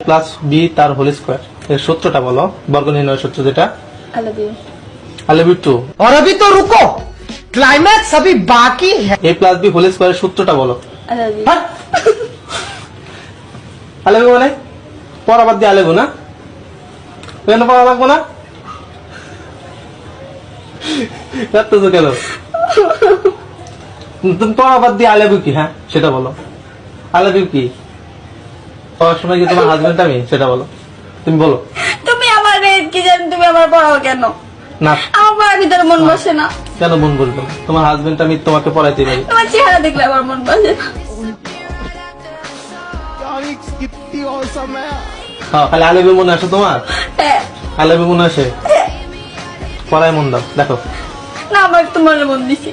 Plus B তার whole square এর সূত্রটা বলো, বর্গ নির্ণয়ের সূত্র যেটা। I love you. I love you too. और अभी तो रुको, क्लाइमैक्स अभी बाकी है। এ প্লাস বি হোল স্কয়ারের সূত্রটা বলো। I love you. I love you মানে পড়া বাদ দিয়ে আই লাভ ইউ না, কেন পড়া লাগবো না? কাঁদতেছো কেন? তুমি পড়া বাদ দিয়ে আই লাভ ইউ কি? হ্যাঁ সেটা বলো। আই লাভ ইউ কি? পড়ার সময় কি তোমার হাজবেন্ড আমি? সেটা বলো, তুমি বলো। তুমি আমার কি জানো, তুমি আমার পড়াও কেন? না আমার পড়ার ভিতরে মন বসে না। কেন মন বলবো না? তোমার হাজবেন্ড আমি তোমাকে পড়াইতে পারি। তোমার চেহারা দেখলে আমার মন বসে না। হ্যাঁ খালি আই লাভ ইউ মনে আসে তোমার? হ্যাঁ, আই লাভ ইউ মনে আসে? পড়ায় মন দাও, দেখো। না আমার তোমার মন দিছি।